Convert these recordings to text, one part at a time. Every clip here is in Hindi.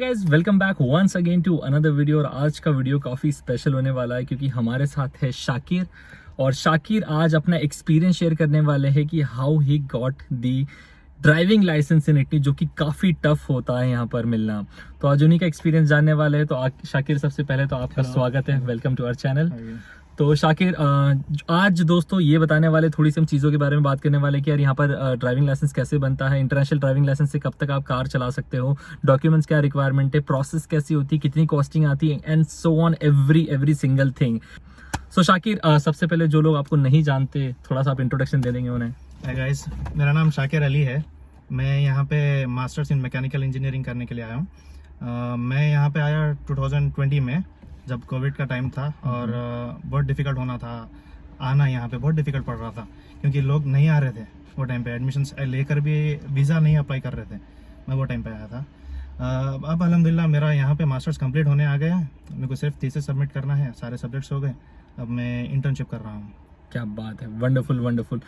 Guys welcome back once again to another video. और आज का वीडियो काफ़ी स्पेशल होने वाला है क्योंकि हमारे साथ है शाकिर। और शाकिर आज अपना एक्सपीरियंस शेयर करने वाले हैं कि how he got the driving licence in Italy, जो कि काफ़ी टफ होता है यहाँ पर मिलना। तो आज उन्हीं का एक्सपीरियंस जानने वाले हैं। तो शाकिर, सबसे पहले तो आपका स्वागत है, वेलकम टू आवर चैनल। तो शाकिर, आज दोस्तों ये बताने वाले, थोड़ी सी हम चीज़ों के बारे में बात करने वाले कि यार यहाँ पर ड्राइविंग लाइसेंस कैसे बनता है, इंटरनेशनल ड्राइविंग लाइसेंस से कब तक आप कार चला सकते हो, डॉक्यूमेंट्स क्या रिक्वायरमेंट है, प्रोसेस कैसी होती है, कितनी कॉस्टिंग आती है, and so on every single thing. So Shakir, सबसे पहले जो लोग आपको नहीं जानते, थोड़ा सा आप इंट्रोडक्शन दे देंगे उन्हें। हाय गाइस, मेरा नाम शाकिर अली है। मैं यहाँ पे मास्टर्स इन मैकेनिकल इंजीनियरिंग करने के लिए आया हूँ। मैं यहाँ पे आया 2020 में, जब कोविड का टाइम था और बहुत डिफ़िकल्ट होना था आना। यहाँ पे बहुत डिफ़िकल्ट पड़ रहा था क्योंकि लोग नहीं आ रहे थे वो टाइम पे, एडमिशन्स लेकर भी वीज़ा नहीं अप्लाई कर रहे थे। मैं वो टाइम पे आया था। अब अल्हम्दुलिल्लाह मेरा यहाँ पे मास्टर्स कंप्लीट होने आ गया है। मेरे को सिर्फ थीसिस सबमिट करना है, सारे सब्जेक्ट्स हो गए। अब मैं इंटर्नशिप कर रहा हूँ। क्या बात है, वंडरफुल वंडरफुल।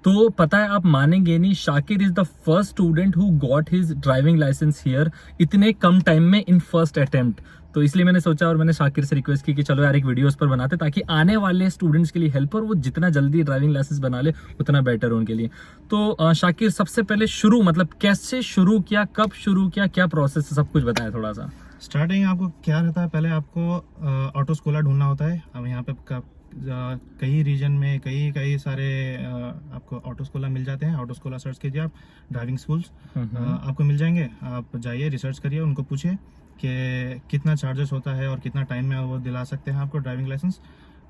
तो पता है, आप मानेंगे नहीं, Shakir is the first student who got his driving licence here इतने कम टाइम में, इन फर्स्ट अटेम्प्ट। तो इसलिए मैंने सोचा और मैंने शाकिर से रिक्वेस्ट की कि चलो यार एक वीडियो उस पर बनाते, ताकि आने वाले स्टूडेंट्स के लिए हेल्प, और वो जितना जल्दी ड्राइविंग लाइसेंस बना ले उतना बेटर हो उनके लिए। तो शाकिर, सबसे पहले शुरू, मतलब कैसे शुरू किया, कब शुरू किया, क्या प्रोसेस है, सब कुछ बताया थोड़ा सा। स्टार्टिंग आपको क्या रहता है, पहले आपको ऑटो स्कूला ढूंढना होता है। अब यहाँ पे कई रीजन में कई सारे आपको ऑटो स्कूला मिल जाते हैं। ऑटो स्कूला सर्च कीजिए आप, ड्राइविंग स्कूल्स आपको मिल जाएंगे। आप जाइए, रिसर्च करिए, उनको पूछिए कि कितना चार्जेस होता है और कितना टाइम में वो दिला सकते हैं आपको ड्राइविंग लाइसेंस।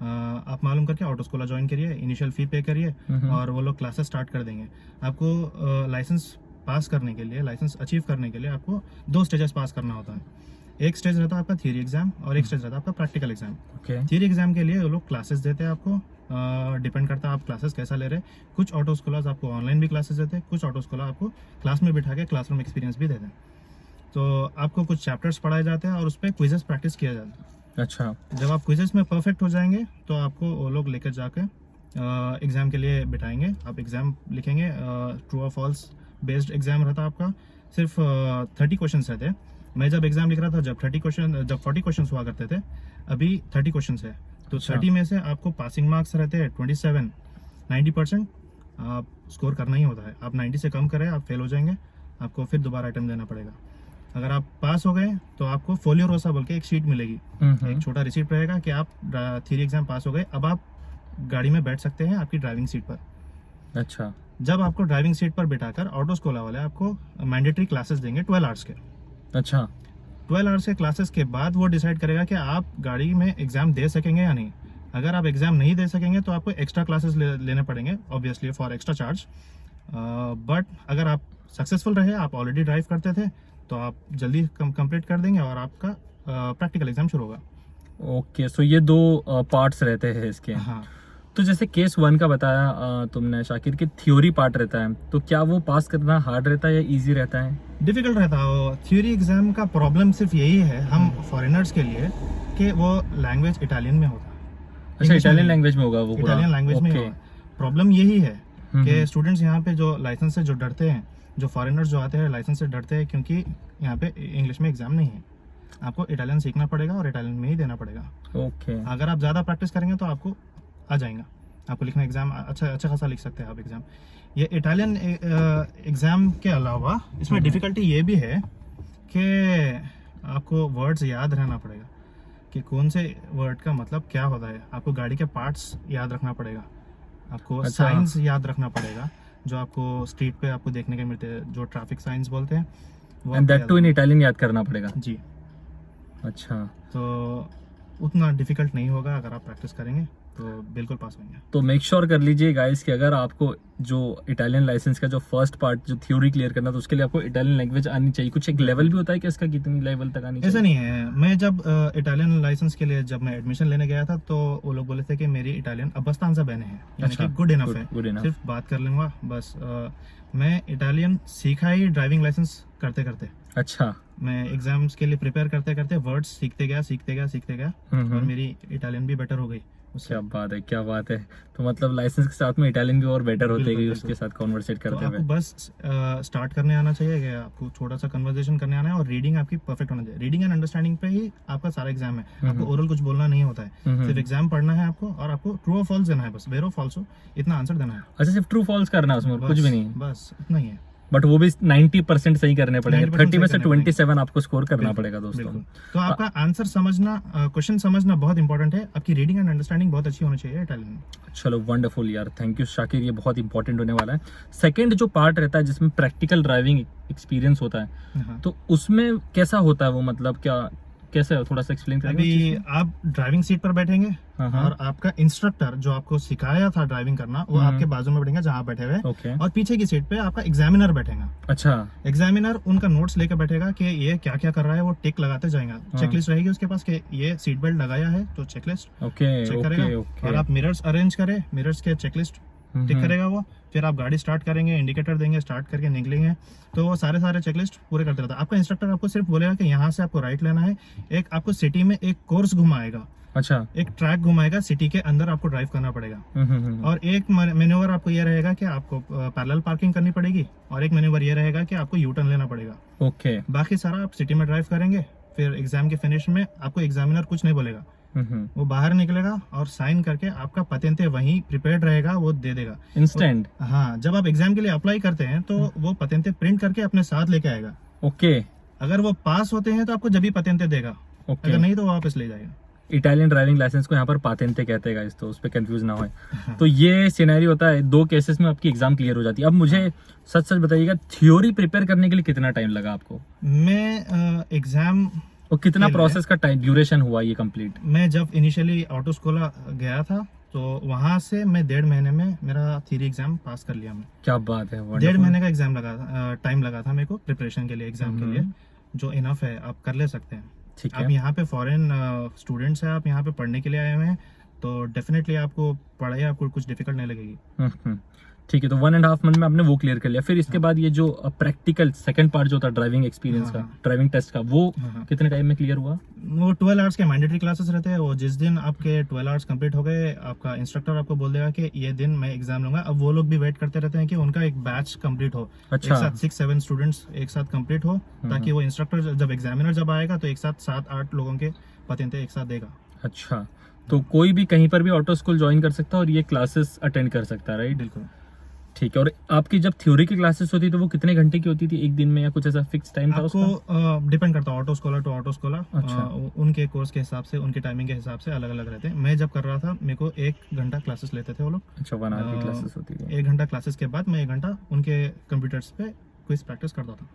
आप मालूम करके ऑटो स्कूला ज्वाइन करिए, इनिशियल फी पे करिए और वो लोग क्लासेस स्टार्ट कर देंगे। आपको लाइसेंस पास करने के लिए, लाइसेंस अचीव करने के लिए आपको 2 स्टेजेस पास करना होता है। एक स्टेज रहता है आपका थियरी एग्जाम और एक स्टेज रहता है आपका प्रैक्टिकल एग्जाम। थियरी एग्जाम के लिए वो लोग क्लासेस देते हैं आपको, डिपेंड करता है आप क्लासेस कैसा ले रहे हैं। कुछ ऑटो स्कूलर्स आपको ऑनलाइन भी क्लासेस देते हैं, कुछ ऑटो स्कूलर आपको क्लास में बिठा के क्लासरूम एक्सपीरियंस भी देते हैं। तो आपको कुछ चैप्टर्स पढ़ाए जाते हैं और उस पर क्विजेस प्रैक्टिस किया जाता है। अच्छा, जब आप क्विजेस में परफेक्ट हो जाएंगे तो आपको वो लोग लेकर जाके एग्जाम के लिए बिठाएंगे। आप एग्जाम लिखेंगे, ट्रू और फॉल्स बेस्ड एग्जाम रहता है आपका। सिर्फ 30 क्वेश्चन रहते हैं। मैं जब एग्जाम लिख रहा था, जब 40 क्वेश्चन हुआ करते थे, अभी 30 क्वेश्चन है। तो 30 में से आपको पासिंग मार्क्स रहते हैं 27, 90% आप स्कोर करना ही होता है। आप 90 से कम करें, आप फेल हो जाएंगे, आपको फिर दोबारा अटेम्प्ट देना पड़ेगा। अगर आप पास हो गए तो आपको फोलियो रोसा बोल के एक शीट मिलेगी, एक छोटा रिसीप्ट रहेगा कि आप थियरी एग्जाम पास हो गए। अब आप गाड़ी में बैठ सकते हैं आपकी ड्राइविंग सीट पर। अच्छा, जब आपको ड्राइविंग सीट पर बिठाकर ऑटो स्कूला वाले आपको मैंडेटरी क्लासेस देंगे 12 आवर्स के। अच्छा, 12 आवर्स के क्लासेस के बाद वो डिसाइड करेगा कि आप गाड़ी में एग्जाम दे सकेंगे या नहीं। अगर आप एग्जाम नहीं दे सकेंगे तो आपको एक्स्ट्रा क्लासेस लेने पड़ेंगे, obviously for extra charge. But अगर आप सक्सेसफुल रहे, आप ऑलरेडी ड्राइव करते थे, तो आप जल्दी कंप्लीट कर देंगे और आपका प्रैक्टिकल एग्जाम शुरू होगा। ओके। सो ये 2 पार्ट्स रहते हैं इसके। हाँ। तो जैसे केस 1 का बताया तुमने शाकिर, की थ्योरी पार्ट रहता है, तो क्या वो पास करना हार्ड रहता है या इजी रहता है? डिफिकल्ट रहता है वो। थ्योरी एग्जाम का प्रॉब्लम सिर्फ यही है हम फॉरेनर्स के लिए कि वो लैंग्वेज इटालियन में होता है। अच्छा, इटालियन लैंग्वेज में होगा वो पूरा? इटालियन लैंग्वेज में होगा। प्रॉब्लम यही है कि स्टूडेंट्स यहाँ पे जो लाइसेंस से जो डरते हैं, जो फॉरेनर्स जो आते हैं लाइसेंस से डरते हैं, क्योंकि यहाँ पे इंग्लिश में एग्जाम नहीं है। आपको इटालियन सीखना पड़ेगा और इटालियन में ही देना पड़ेगा। ओके। अगर आप ज़्यादा प्रैक्टिस करेंगे तो आपको आ जाएगा, आपको लिखना एग्जाम अच्छा खासा लिख सकते हैं आप एग्जाम। ये इटालियन एग्जाम के अलावा इसमें डिफ़िकल्टी ये भी है कि आपको वर्ड्स याद रहना पड़ेगा कि कौन से वर्ड का मतलब क्या होता है। आपको गाड़ी के पार्ट्स याद रखना पड़ेगा, आपको साइंस याद रखना पड़ेगा जो आपको स्ट्रीट पे आपको देखने के मिलते हैं, जो ट्रैफिक साइंस बोलते हैं, and that too in Italian याद करना पड़ेगा जी। अच्छा, तो उतना डिफिकल्ट नहीं होगा अगर आप प्रैक्टिस करेंगे तो बिल्कुल पास होंगे। तो मेक श्योर कर लीजिए गाइस कि अगर आपको जो इटालियन लाइसेंस का जो फर्स्ट पार्ट जो थ्योरी क्लियर करना, तो उसके लिए आपको इटालियन लैंग्वेज आनी चाहिए। कुछ एक लेवल भी होता है कि इसका कितनी लेवल तक आनी चाहिए? ऐसा नहीं है। मैं जब इटालियन लाइसेंस के लिए जब मैं एडमिशन लेने गया था तो वो लोग बोले थे कि मेरी इटालियन अब्बास्तांजा बने हैं, यानी कि गुड इनफ है, सिर्फ बात कर लूंगा बस। मैं इटालियन सीखा ही ड्राइविंग लाइसेंस करते करते। अच्छा, मैं एग्जाम्स के लिए प्रिपेयर करते करते वर्ड्स सीखते गया और मेरी इटालियन भी बेटर हो गई क्या बात है, क्या बात है। तो मतलब लाइसेंस के साथ में इटालियन भी और बेटर होते बिल्कुल, गई बिल्कुल। उसके साथ कॉन्वर्सेट तो करते आपको हुए। बस स्टार्ट करने आना चाहिए कि आपको छोटा सा कन्वर्सेशन करने आना है, और रीडिंग आपकी परफेक्ट होना चाहिए। रीडिंग एंड अंडरस्टैंडिंग पे ही आपका सारा एग्जाम है। आपको ओरल कुछ बोलना नहीं होता है, सिर्फ एग्जाम पढ़ना है आपको, और आपको ट्रू और फॉल्स देना है, बस वेरो फॉल्सो इतना आंसर देना है। अच्छा, सिर्फ ट्रू फॉल्स करना है उसमें और कुछ भी नहीं? बस इतना ही है। बट वो भी 90% सही करने पड़ेंगे, 90% 30 में से सही करने 27 आपको स्कोर करना बिल्कुल, पड़ेगा दोस्तों। बिल्कुल। तो आपका आंसर समझना, क्वेश्चन समझना बहुत इंपॉर्टेंट है। आपकी रीडिंग एंड अंडरस्टैंडिंग बहुत अच्छी होनी चाहिए इटालियन में। चलो वंडरफुल यार, थैंक यू शाकिर, ये बहुत इंपॉर्टेंट होने वाला है। सेकंड जो पार्ट रहता है जिसमें प्रैक्टिकल ड्राइविंग एक्सपीरियंस होता है, हाँ। तो उसमें कैसा होता है वो, मतलब क्या कैसे है, थोड़ा सा एक्सप्लेन करेंगे उस चीज़ अभी को? आप ड्राइविंग सीट पर बैठेंगे, हाँ, हाँ। और आपका इंस्ट्रक्टर जो आपको सिखाया था ड्राइविंग करना, वो आपके बाजू में बैठेगा जहाँ आप बैठे हुए, ओके। और पीछे की सीट पे आपका एग्जामिनर बैठेगा। अच्छा। एग्जामिनर उनका नोट्स लेकर बैठेगा कि ये क्या क्या कर रहा है, वो टिक लगाते जाएगा। चेकलिस्ट रहेगी उसके पास कि ये सीट बेल्ट लगाया है, तो चेकलिस्ट ओके चेक ओके करेगा। ओके। और आप मिरर्स अरेंज करें, मिरर्स के चेकलिस्ट टिक करेगा वो। फिर आप गाड़ी स्टार्ट करेंगे, इंडिकेटर देंगे, स्टार्ट करके निकलेंगे, तो वो सारे चेकलिस्ट पूरे करते रहता है। आपका इंस्ट्रक्टर आपको सिर्फ बोलेगा कि यहाँ से आपको राइट लेना है। एक आपको सिटी में एक कोर्स घुमाएगा, अच्छा। एक ट्रैक घुमाएगा, सिटी के अंदर आपको ड्राइव करना पड़ेगा। और एक मैन्यूवर आपको ये रहेगा कि आपको पैरेलल पार्किंग करनी पड़ेगी, और एक मैन्यूवर ये रहेगा कि आपको यू टर्न लेना पड़ेगा। ओके। बाकी सारा आप सिटी में ड्राइव करेंगे। फिर एग्जाम के फिनिश में आपको एग्जामिनर कुछ नहीं बोलेगा, वो बाहर निकलेगा और साइन करके आपका पतेंते वहीं प्रिपेयर्ड रहेगा, वो दे देगा इंस्टेंट। हाँ, जब आप एग्जाम के लिए अप्लाई करते हैं तो वो पतेंते प्रिंट करके अपने साथ लेके आएगा। ओके अगर वो पास होते हैं तो आपको जब भी पतेंते देगा, ओके। अगर नहीं तो वो वापस ले जाएगा। इटालियन ड्राइविंग लाइसेंस को यहाँ पर पातेंते कहते हैं गाइस, तो उस पर कंफ्यूज ना हो। तो ये सिनेरियो होता है, 2 केसेस में आपकी एग्जाम क्लियर हो जाती है। अब मुझे सच सच बताइएगा, थ्योरी प्रिपेयर करने के लिए कितना टाइम लगा आपको, मैं एग्जाम और कितना के लिए- प्रोसेस का टाइम ड्यूरेशन हुआ ये कंप्लीट? मैं जब इनिशियली ऑटो स्कूला गया था, तो वहां से मैं 1.5 महीने में मेरा थ्योरी एग्जाम पास कर लिया। मैं क्या बात है, 1.5 wonderful। महीने का एग्जाम टाइम लगा था मेरे को प्रिपरेशन के लिए, एग्जाम के लिए, जो इनफ है, आप कर ले सकते हैं। ठीक आप है। यहाँ पे फॉरेन स्टूडेंट्स हैं, आप यहाँ पे पढ़ने के लिए आए हुए हैं, तो डेफिनेटली आपको पढ़ाई आपको कुछ डिफिकल्ट नहीं लगेगी। ठीक है, तो 1.5 मंथ में आपने वो क्लियर कर लिया। फिर इसके बाद ये जो प्रैक्टिकल सेकंड पार्ट जो था ड्राइविंग एक्सपीरियंस का, हाँ। ड्राइविंग टेस्ट का, वो हाँ। कितने टाइम में क्लियर हुआ? वो 12 आवर्स के मैंडेटरी क्लासेस रहते हैं। वो जिस दिन आपके 12 आवर्स कंप्लीट हो गए, आपका इंस्ट्रक्टर आपको बोल देगा कि ये दिन मैं एग्जाम लूंगा। अब वो लोग भी वेट करते रहते हैं कि उनका एक बैच कंप्लीट हो, अच्छा। एक साथ 6-7 स्टूडेंट्स एक साथ कंप्लीट हो, ताकि वो इंस्ट्रक्टर जब एग्जामिनर जब आएगा तो एक साथ 7-8 लोगों के पतेंते एक साथ देगा। अच्छा, तो कोई भी कहीं पर भी ऑटो स्कूल ज्वाइन कर सकता है और ये क्लासेस अटेंड कर सकता है, राइट? बिल्कुल। ठीक है। और आपकी जब थ्योरी की क्लासेस होती तो वो कितने घंटे की होती थी, एक दिन में, या कुछ ऐसा फिक्स टाइम था उसका? आपको डिपेंड करता है, auto scholar to auto scholar. अच्छा। उनके कोर्स के हिसाब से, उनके टाइमिंग के हिसाब से अलग अलग रहते हैं। मैं जब कर रहा था, मेरे को 1 घंटा क्लासेस लेते थे वो लोग। अच्छा, 1 आवर की क्लासेस होती थी। 1 घंटा क्लासेस के बाद मैं 1 घंटा उनके कंप्यूटर्स पे क्विज प्रैक्टिस करता था।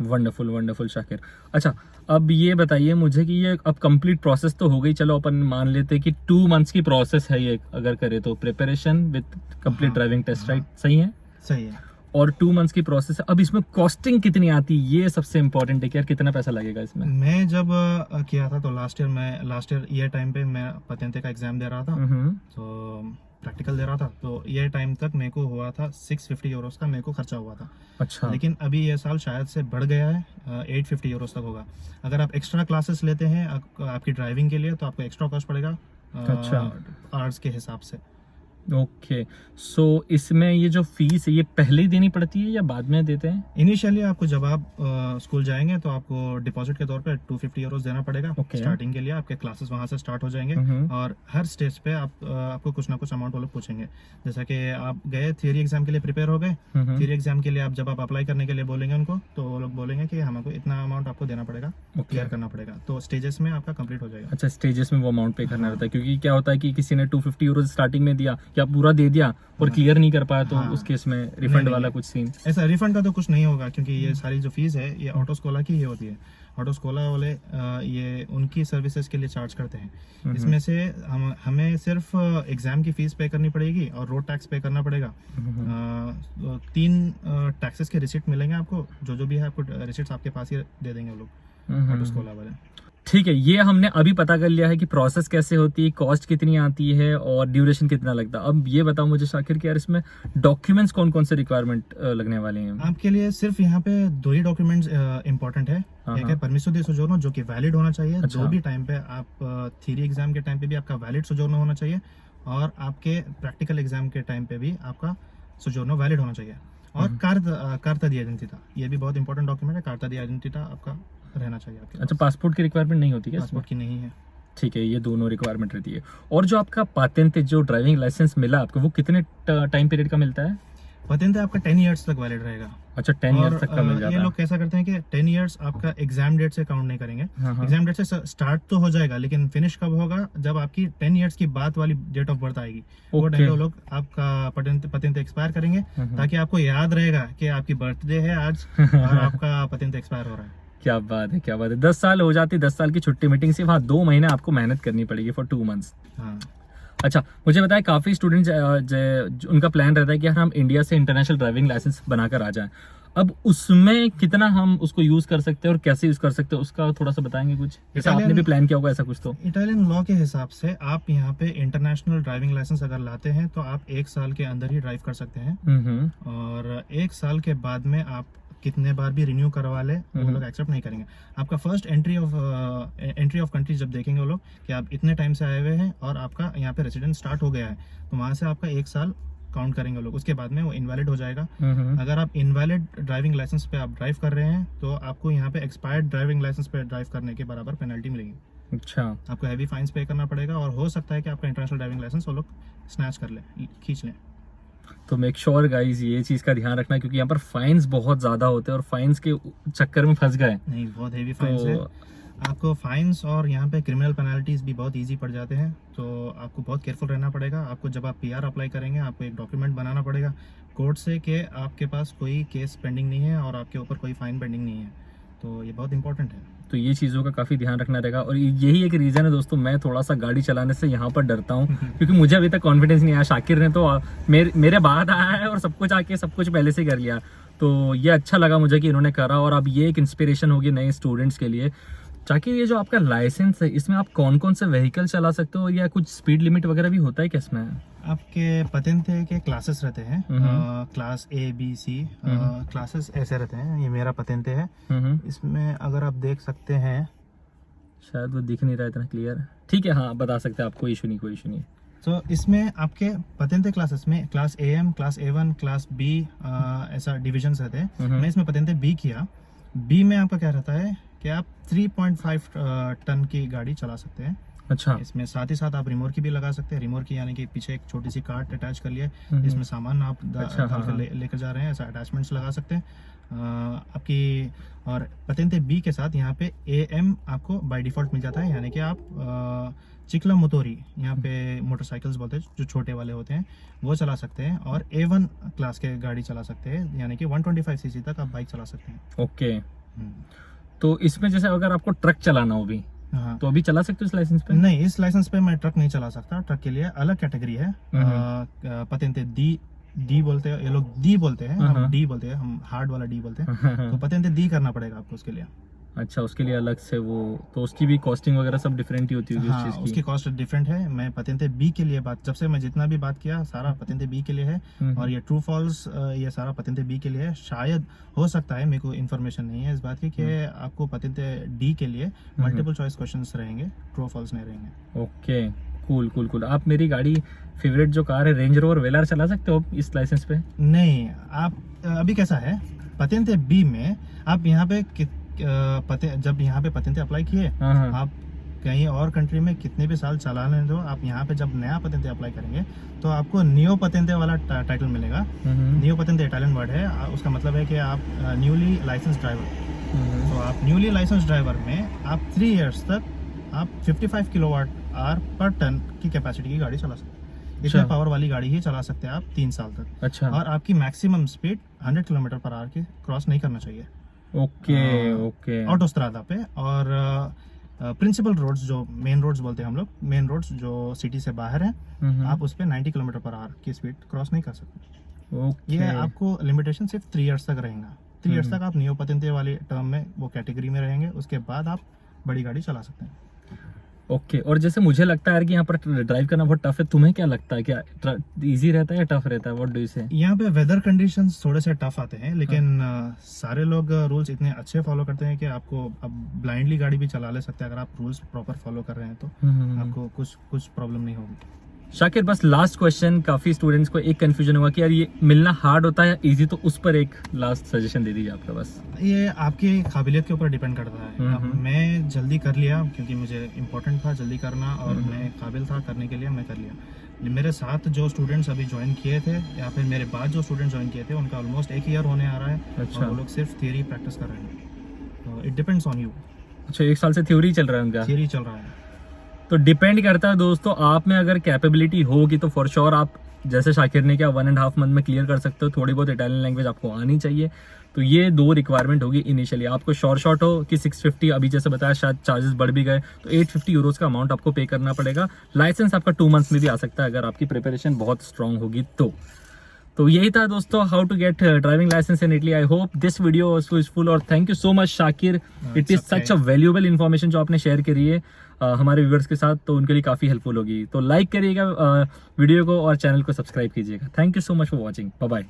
Wonderful wonderful Shakir. अच्छा, अब ये बताइए मुझे कि ये अब कंप्लीट प्रोसेस तो हो गई, चलो अपन मान लेते हैं कि 2 मंथ्स की प्रोसेस है ये, अगर करे तो प्रिपरेशन विद कंप्लीट हाँ, ड्राइविंग टेस्ट, हाँ। राइट? सही है। सही है। और 2 मंथ्स की प्रोसेस है। अब इसमें कॉस्टिंग कितनी आती है, ये सबसे इंपॉर्टेंट है कि यार कितना पैसा लगेगा इसमें? मैं जब किया था तो लास्ट ईयर ये टाइम पे मैं पतेंते का एग्जाम दे रहा था, तो प्रैक्टिकल दे रहा था, तो ये टाइम तक मेरे को हुआ था 650 यूरोस का मेरे को खर्चा हुआ था। अच्छा। लेकिन अभी ये साल शायद से बढ़ गया है, 850 यूरोस तक होगा। अगर आप एक्स्ट्रा क्लासेस लेते हैं आपकी ड्राइविंग के लिए, तो आपको एक्स्ट्रा कॉस्ट पड़ेगा अच्छा। आवर्स के हिसाब से। ओके, सो इसमें ये जो फीस है ये पहले ही देनी पड़ती है या बाद में देते हैं? इनिशियली आपको जब आप स्कूल जाएंगे तो आपको डिपॉजिट के तौर पे 250 यूरोस देना पड़ेगा। Okay. स्टार्टिंग के लिए आपके क्लासेस वहां से स्टार्ट हो जाएंगे, और हर स्टेज पे आपको कुछ ना कुछ अमाउंट वो लोग पूछेंगे। जैसा कि आप गए थियरी एग्जाम के लिए प्रिपेयर हो गए, थियरी एग्जाम के लिए जब आप अप्लाई करने के लिए बोलेंगे उनको, तो वो लोग बोलेंगे कि हमको इतना अमाउंट आपको देना पड़ेगा, क्लियर करना पड़ेगा, तो स्टेजेस में आपका कंप्लीट हो जाएगा। अच्छा, स्टेजेस में वो अमाउंट पे करना रहता है, क्योंकि क्या होता है कि किसी ने 250 यूरो स्टार्टिंग में दिया या पूरा दे दिया और क्लियर नहीं कर पाया, तो हाँ। उस केस में रिफंड नहीं, वाला नहीं। कुछ सीन? ऐसा रिफंड का तो कुछ नहीं होगा, क्योंकि ये सारी जो फीस है ये ऑटो स्कोला की ही होती है। ऑटो स्कोला वाले ये उनकी सर्विसेज के लिए चार्ज करते हैं। इसमें से हमें सिर्फ एग्जाम की फीस पे करनी पड़ेगी और रोड टैक्स पे करना पड़ेगा। 3 टैक्सेस के रिसिप्ट मिलेंगे आपको, जो भी है आपको रिसिप्ट आपके पास ही दे देंगे वो लोग, ऑटो स्कोला वाले। ठीक है, ये हमने अभी पता कर लिया है कि प्रोसेस कैसे होती है, कॉस्ट कितनी आती है और ड्यूरेशन कितना लगता है। अब ये बताओ मुझे शाकिर कि यार इसमें डॉक्यूमेंट्स कौन कौन से रिक्वायरमेंट लगने वाले हैं? आपके लिए सिर्फ यहाँ पे 2 ही डॉक्यूमेंट्स इंपॉर्टेंट है। एक है परमिसो दी सोजोर्नो, जो कि वैलिड होना चाहिए। अच्छा। जो भी टाइम पे आप थ्योरी एग्जाम के टाइम पे भी आपका वैलिड सोजोर्नो होना चाहिए, और आपके प्रैक्टिकल एग्जाम के टाइम पे भी आपका सोजोर्नो वैलिड होना चाहिए। और कार्ता दी आइडेंटिटा, ये भी बहुत इंपॉर्टेंट डॉक्यूमेंट है। कार्ता दी आइडेंटिटा आपका रहना चाहिए आपके अच्छा, पासपोर्ट की रिक्वायरमेंट नहीं होती क्या? पासपोर्ट की नहीं है। ठीक है, ये दोनों रिक्वायरमेंट रहती है। और जो आपका पातेंते, जो ड्राइविंग लाइसेंस मिला आपको, वो कितने टाइम पीरियड का मिलता है? पतेंते आपका 10 ईयर्स तक वैलिड रहेगा। अच्छा, 10 और ईयर तक का मिल जाता ये है। लोग कैसा करते हैं कि 10 ईयर्स आपका एग्जाम डेट से काउंट नहीं करेंगे। हाँ, हाँ। एग्जाम डेट से स्टार्ट तो हो जाएगा, लेकिन फिनिश कब होगा? जब आपकी 10 ईयर्स की बाद वाली डेट ऑफ बर्थ आएगी, वो टाइम पे वो लोग आपका पतेंते एक्सपायर करेंगे, ताकि आपको याद रहेगा कि आपकी बर्थडे है आज और आपका पतेंते एक्सपायर हो रहा है। क्या बात है, क्या बात है। 10 साल हो जाती, 10 साल की छुट्टी मीटिंग सिर्फ, हाँ 2 महीने आपको मेहनत करनी पड़ेगी फॉर 2 मंथ्स। हाँ। अच्छा, मुझे बताया काफ़ी स्टूडेंट्स उनका प्लान रहता है कि हम इंडिया से इंटरनेशनल ड्राइविंग लाइसेंस बनाकर आ जाएं। अब उसमें कितना हम उसको यूज़ कर सकते हैं और कैसे यूज़ कर सकते हैं, उसका थोड़ा सा बताएंगे कुछ? जैसे आपने भी प्लान किया होगा ऐसा कुछ तो। इटालियन लॉ के हिसाब से आप यहाँ पे इंटरनेशनल ड्राइविंग लाइसेंस अगर लाते हैं तो आप 1 साल के अंदर ही ड्राइव कर सकते हैं। और 1 साल के बाद में आप कितने बार भी रिन्यू करवा ले, वो लोग एक्सेप्ट नहीं करेंगे। आपका फर्स्ट एंट्री ऑफ कंट्री जब देखेंगे वो लोग कि आप इतने टाइम से आए हुए हैं और आपका यहाँ पे रेसिडेंस स्टार्ट हो गया है, तो वहां से आपका 1 साल काउंट करेंगे वो लोग। उसके बाद में वो इनवैलिड हो जाएगा। अगर आप इनवैलिड ड्राइविंग लाइसेंस पे आप ड्राइव कर रहे हैं तो आपको यहाँ पे एक्सपायर्ड ड्राइविंग लाइसेंस पे ड्राइव करने के बराबर पेनल्टी मिलेगी। अच्छा, आपको हैवी फाइन्स पे करना पड़ेगा, और हो सकता है कि आपका इंटरनेशनल ड्राइविंग लाइसेंस वो लोग स्नैच कर ले, खींच लें। तो मेक श्योर गाइज ये चीज़ का ध्यान रखना, क्योंकि यहाँ पर फाइन्स बहुत ज़्यादा होते हैं और फाइन्स के चक्कर में फंस गए। नहीं, बहुत हेवी फाइन्स है। आपको फाइन्स और यहाँ पे क्रिमिनल पेनल्टीज भी बहुत इजी पड़ जाते हैं, तो आपको बहुत केयरफुल रहना पड़ेगा। आपको जब आप PR अप्लाई करेंगे, आपको एक डॉक्यूमेंट बनाना पड़ेगा कोर्ट से कि आपके पास कोई केस पेंडिंग नहीं है और आपके ऊपर कोई फाइन पेंडिंग नहीं है। तो ये बहुत इंपॉर्टेंट है। तो ये चीज़ों का काफ़ी ध्यान रखना रहेगा। और यही एक रीज़न है दोस्तों, मैं थोड़ा सा गाड़ी चलाने से यहाँ पर डरता हूँ, क्योंकि मुझे अभी तक कॉन्फिडेंस नहीं आया। शाकिर ने तो मेरे बाद आया है और सब कुछ आके सब कुछ पहले से कर लिया। तो ये अच्छा लगा मुझे कि इन्होंने करा, और अब ये एक इंस्पिरेशन होगी नए स्टूडेंट्स के लिए। शाकिर, ये जो आपका लाइसेंस है, इसमें आप कौन कौन से व्हीकल चला सकते हो, या कुछ स्पीड लिमिट वगैरह भी होता है क्या इसमें? आपके पतेंते के क्लासेस रहते हैं, class A, B, C classes ऐसे रहते हैं। ये मेरा पतेंते है। इसमें अगर आप देख सकते हैं, शायद वो दिख नहीं रहा है इतना क्लियर। ठीक है, हाँ बता सकते हैं आप, कोई इशू नहीं, कोई इशू नहीं। तो इसमें आपके पतेंते क्लासेस में class AM, class A1, class B ऐसा डिविजन्स रहते हैं। मैं इसमें पतेंते B किया। B में आपका क्या रहता है कि आप 3.5 टन की गाड़ी चला सकते हैं। अच्छा, इसमें साथ ही साथ आप रिमोट की भी लगा सकते हैं। रिमोट की यानी कि पीछे एक छोटी सी कार्ट अटैच कर लिया, इसमें सामान आप लेकर जा रहे हैं, ऐसा अटैचमेंट्स लगा सकते हैं आपकी। और पतेंते B के साथ यहाँ पे AM आपको बाय डिफॉल्ट मिल जाता है, यानी कि आप चिकला मोटोरी, यहाँ पे मोटरसाइकिल्स बोलते हैं जो छोटे वाले होते हैं, वो चला सकते हैं। और A1 क्लास के गाड़ी चला सकते हैं, यानी कि 125 cc तक आप बाइक चला सकते हैं। ओके। तो इसमें जैसे अगर आपको ट्रक चलाना हो भी, हाँ, तो अभी चला सकते हो इस लाइसेंस पे? नहीं, इस लाइसेंस पे मैं ट्रक नहीं चला सकता। ट्रक के लिए अलग कैटेगरी है। पतेंते डी बोलते हैं, ये लोग डी बोलते हैं, हम डी बोलते हैं, हम हार्ड वाला डी बोलते हैं। तो पतेंते डी करना पड़ेगा आपको उसके लिए। अच्छा, उसके लिए अलग से वो, तो उसकी भी कॉस्टिंग वगैरह सब डिफरेंट ही होती होगी? हाँ, उस चीज़ की उसकी कॉस्ट डिफरेंट है। मैं पतेंते B के लिए जब से मैं जितना भी बात किया, सारा पतेंते B के लिए है। और ये ट्रू फॉल्स ये सारा पतेंते B के लिए है। शायद हो सकता है, मेरे को इन्फॉर्मेशन नहीं है इस बात की कि आपको पतेंते D के लिए मल्टीपल चॉइस क्वेश्चंस रहेंगे, ट्रू फॉल्स नहीं रहेंगे। Okay, cool cool cool. आप मेरी गाड़ी फेवरेट जो कार है रेंज रोवर वेलार चला सकते हो इस लाइसेंस पे? नहीं, आप अभी कैसा है, पतेंते B में आप यहाँ पे जब यहाँ पे पतेंते अप्लाई किए, आप कहीं और कंट्री में कितने भी साल चलाने दो, आप यहाँ पे जब नया पतेंते अप्लाई करेंगे तो आपको नियो पतेंते वाला टाइटल मिलेगा। नियो पतेंते इटालियन वर्ड है, उसका मतलब है कि आप न्यूली लाइसेंस ड्राइवर। तो आप न्यूली लाइसेंस ड्राइवर में आप 3 इयर्स तक आप 55 kWh पर टन की कैपेसिटी की गाड़ी चला सकते हैं। इतने पावर वाली गाड़ी ही चला सकते हैं आप 3 साल तक। अच्छा। और आपकी मैक्सिमम स्पीड 100 km/h की क्रॉस नहीं करना चाहिए। Okay okay. ऑटोस्ट्रादा पे। और प्रिंसिपल रोड्स, जो मेन रोड्स बोलते हैं हम लोग, मेन रोड्स जो सिटी से बाहर है, आप उस पे 90 km/h की स्पीड क्रॉस नहीं कर सकते। ओके। ये आपको लिमिटेशन सिर्फ 3 इयर्स तक रहेगा। 3 इयर्स तक आप नियो पतेंते वाली टर्म में, वो कैटेगरी में रहेंगे। उसके बाद आप बड़ी गाड़ी चला सकते हैं। ओके और जैसे मुझे लगता है यार कि यहाँ पर ड्राइव करना बहुत टफ है, तुम्हें क्या लगता है, क्या इजी रहता है या टफ रहता है, व्हाट डू यू से? यहाँ पे वेदर कंडीशंस थोड़े से टफ आते हैं, लेकिन सारे लोग रूल्स इतने अच्छे फॉलो करते हैं कि आपको अब ब्लाइंडली गाड़ी भी चला ले सकते हैं अगर आप रूल्स प्रॉपर फॉलो कर रहे हैं तो आपको कुछ प्रॉब्लम नहीं होगी। शाकिर बस लास्ट क्वेश्चन, काफी स्टूडेंट्स को एक कंफ्यूजन हुआ कि यार ये मिलना हार्ड होता है या इजी, तो उस पर एक लास्ट सजेशन दे दीजिए आपका बस। ये आपकी काबिलियत के ऊपर डिपेंड करता है। अब मैं जल्दी कर लिया क्योंकि मुझे इम्पोर्टेंट था जल्दी करना और मैं काबिल था करने के लिए, मैं कर लिया। मेरे साथ जो स्टूडेंट्स अभी ज्वाइन किए थे या फिर मेरे बाद जो स्टूडेंट्स ज्वाइन किए थे उनका ऑलमोस्ट 1 ईयर होने आ रहा है। अच्छा। और वो लोग सिर्फ थियरी प्रैक्टिस कर रहे हैं, तो इट डिपेंड्स ऑन यू। अच्छा 1 साल से थ्योरी चल रहा है उनका? थियरी चल रहा है। तो डिपेंड करता है दोस्तों, आप में अगर कैपेबिलिटी होगी तो फॉर श्योर आप जैसे शाकिर ने क्या 1.5 मंथ में क्लियर कर सकते हो। थोड़ी बहुत इटालियन लैंग्वेज आपको आनी चाहिए, तो ये 2 रिक्वायरमेंट होगी इनिशियली। आपको शॉर्ट हो कि 650, अभी जैसे बताया शायद चार्जेस बढ़ भी गए, तो 850 यूरोज का अमाउंट आपको पे करना पड़ेगा। लाइसेंस आपका 2 मंथ्स में भी आ सकता है अगर आपकी प्रिपरेशन बहुत स्ट्रांग होगी तो यही था दोस्तों, how to get driving licence in Italy. I hope this video was useful और thank you so much Shakir, it is such a valuable information जो आपने शेयर करी है हमारे व्यूअर्स के साथ, तो उनके लिए काफ़ी हेल्पफुल होगी। तो लाइक करिएगा वीडियो को और चैनल को सब्सक्राइब कीजिएगा। Thank you so much for watching, bye bye.